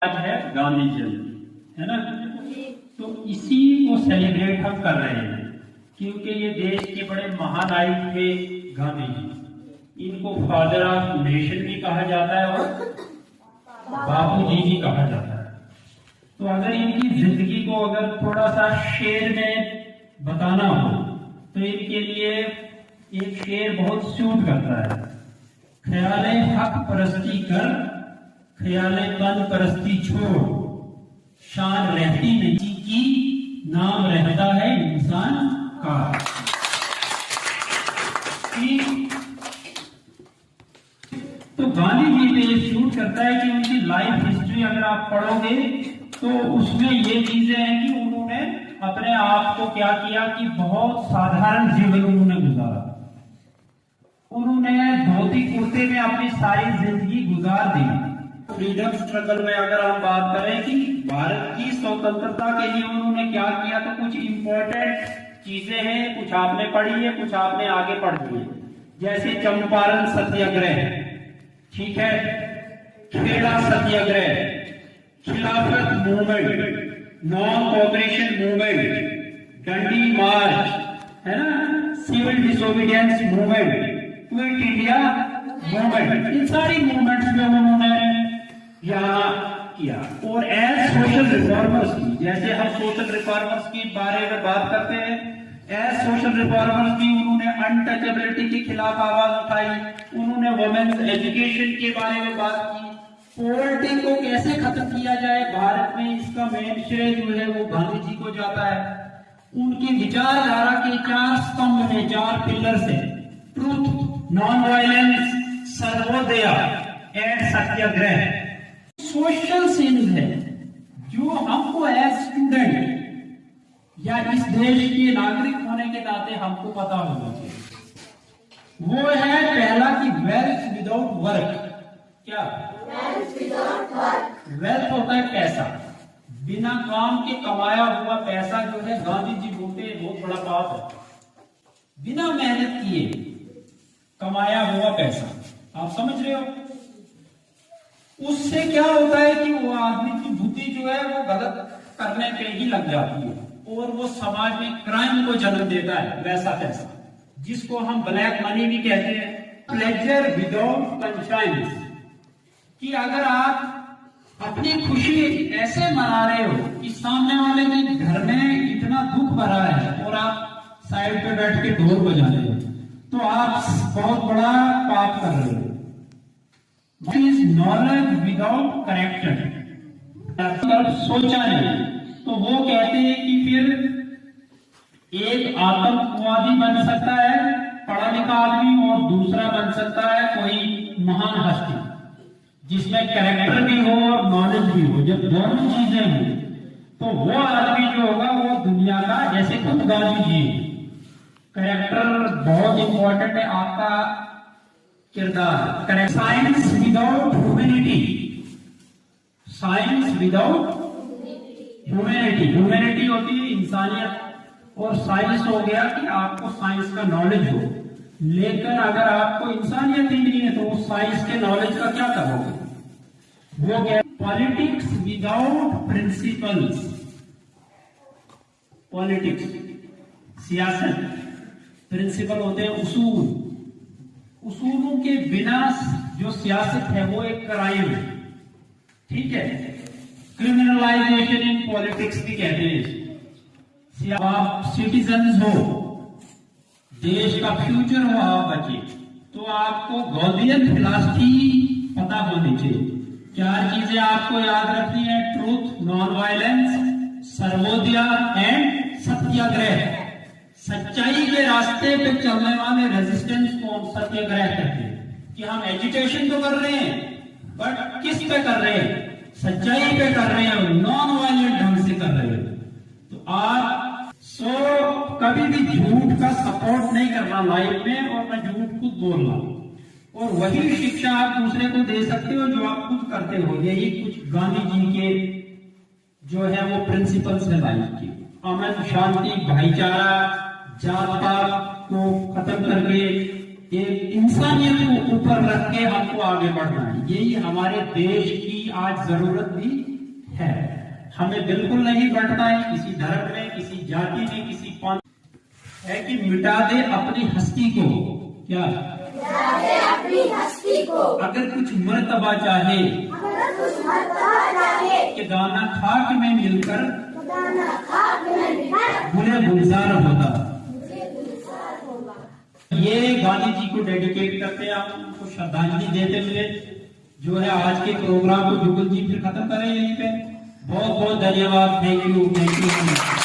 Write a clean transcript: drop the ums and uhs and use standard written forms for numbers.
आज है गांधी जयंती, है ना। तो इसी को सेलिब्रेट हम कर रहे हैं क्योंकि ये देश के बड़े महानायक थे गांधी जी। इनको फादर ऑफ नेशन भी कहा जाता है और बापू जी भी कहा जाता है। तो अगर इनकी जिंदगी को अगर थोड़ा सा शेर में बताना हो तो इनके लिए एक शेर बहुत सूट करता है। ख्याले हक परस्ती कर, ख्याले तन परस्ती छोड़, शान रहती नहीं की, नाम रहता है इंसान का। तो गांधी जी पे ये शूट करता है कि उनकी लाइफ हिस्ट्री अगर आप पढ़ोगे तो उसमें ये चीजें हैं कि उन्होंने अपने आप को क्या किया कि बहुत साधारण जीवन उन्होंने गुजारा। उन्होंने धोती कुर्ते में अपनी सारी जिंदगी गुजार दी। फ्रीडम स्ट्रगल में अगर हम बात करें कि भारत की स्वतंत्रता के लिए उन्होंने क्या किया तो कुछ इंपॉर्टेंट चीजें हैं, कुछ आपने पढ़ी है, कुछ आपने आगे पढ़ी है। जैसे चंपारण सत्याग्रह, ठीक है, खेड़ा सत्याग्रह, खिलाफत मूवमेंट, नॉन कोऑपरेशन मूवमेंट, डंडी मार्च, है ना, civil disobedience movement, quit India movement, इन सारी मूवमेंट्स में उन्होंने यहाँ किया। और एज सोशल रिफॉर्मर्स की, जैसे हम सोशल रिफॉर्मर्स के बारे में बात करते हैं, एज सोशल रिफॉर्मर्स भी उन्होंने अनटचेबिलिटी के खिलाफ आवाज उठाई, उन्होंने वुमेन्स एजुकेशन के बारे में बात की, पॉवर्टी को कैसे खत्म किया जाए भारत में, इसका मेन श्रेय जो है वो गांधी जी को जाता है। उनकी विचारधारा के 4 स्तंभ है, 4 पिलर्स है, truth, non violence, Sarvodaya and Satyagraha. Social scenes है जो हमको एज स्टूडेंट या इस देश के नागरिक होने के नाते हमको पता होना चाहिए। वो है पहला कि वेल्थ विदाउट वर्क। क्या वेल्थ विदाउट वर्क? वेल्थ होता है पैसा, बिना काम के कमाया हुआ पैसा जो है गांधी जी बोलते हैं बहुत बड़ा पाप है। बिना मेहनत किए कमाया हुआ पैसा, आप समझ रहे हो, उससे क्या होता है कि वो आदमी की बुद्धि जो है वो गलत करने पे ही लग जाती है और वो समाज में क्राइम को जन्म देता है। वैसा पैसा जिसको हम ब्लैक मनी भी कहते हैं। प्लेजर विदाउट कंसाइंस, कि अगर आप अपनी खुशी ऐसे मना रहे हो कि सामने वाले के घर में इतना दुख भरा है और आप साइड पे बैठ के ढोल बजा रहे हो, तो आप बहुत बड़ा पाप कर रहे हो। नॉलेज विदाउट करेक्टर, सोचा नहीं, तो वो कहते हैं कि फिर एक आतंकवादी बन सकता है पढ़ा लिखा आदमी और दूसरा बन सकता है कोई महान हस्ती जिसमें कैरेक्टर भी हो और नॉलेज भी हो। जब दोनों चीजें हो तो वो आदमी जो होगा वो दुनिया का, जैसे खुद गांधी जी, कैरेक्टर बहुत इंपॉर्टेंट है, आपका किरदार। Science without humanity, science without humanity, humanity होती है इंसानियत, और साइंस हो गया कि आपको साइंस का नॉलेज हो। लेकिन अगर आपको इंसानियत ही नहीं है तो उस साइंस के नॉलेज का क्या करोगे? वो क्या? पॉलिटिक्स विदाउट प्रिंसिपल्स, पॉलिटिक्स, सियासत, प्रिंसिपल होते हैं उसूल, उसूलों के बिना जो सियासत है वो एक क्राइम है, ठीक है। क्रिमिनलाइजेशन इन पॉलिटिक्स भी कहते हैं। आप सिटीजन्स हो, देश का फ्यूचर हो आप बच्चे, तो आपको गॉडियन फिलॉसफी पता होनी चाहिए। 4 चीजें आपको याद रखनी है, truth, non violence, Sarvodaya and Satyagraha. सच्चाई के रास्ते पे चलने वाले रेजिस्टेंस को सत्याग्रह कहते हैं। कि हम एजुटेशन तो कर रहे हैं बट किस पे कर रहे हैं? सच्चाई पे कर रहे हैं, नॉन वायलेंट ढंग से कर रहे हैं। तो आप कभी भी झूठ का सपोर्ट नहीं करना लाइफ में, और मैं झूठ खुद बोलना, और वही शिक्षा आप दूसरे को दे सकते हो जो आप खुद करते हो। यही कुछ गांधी जी के जो है वो प्रिंसिपल्स है लाइफ के। अमन, शांति, भाईचारा, जात पात को खत्म करके एक इंसानियत को ऊपर रख के हमको आगे बढ़ना है। यही हमारे देश की आज जरूरत भी है। हमें बिल्कुल नहीं बढ़ना है किसी धर्म में, किसी जाति में, किसी पंथ है कि मिटा दे अपनी हस्ती को। क्या मिटा दे अपनी हस्ती को। अगर कुछ मर्तबा चाहे, कि दाना खाक में मिलकर बुरे गुलजार होगा। ये गांधी जी को डेडिकेट करते हैं, आप उनको श्रद्धांजलि देते हुए जो है आज के प्रोग्राम को जुगल जी फिर खत्म करें यहीं पे। बहुत बहुत धन्यवाद। Thank you.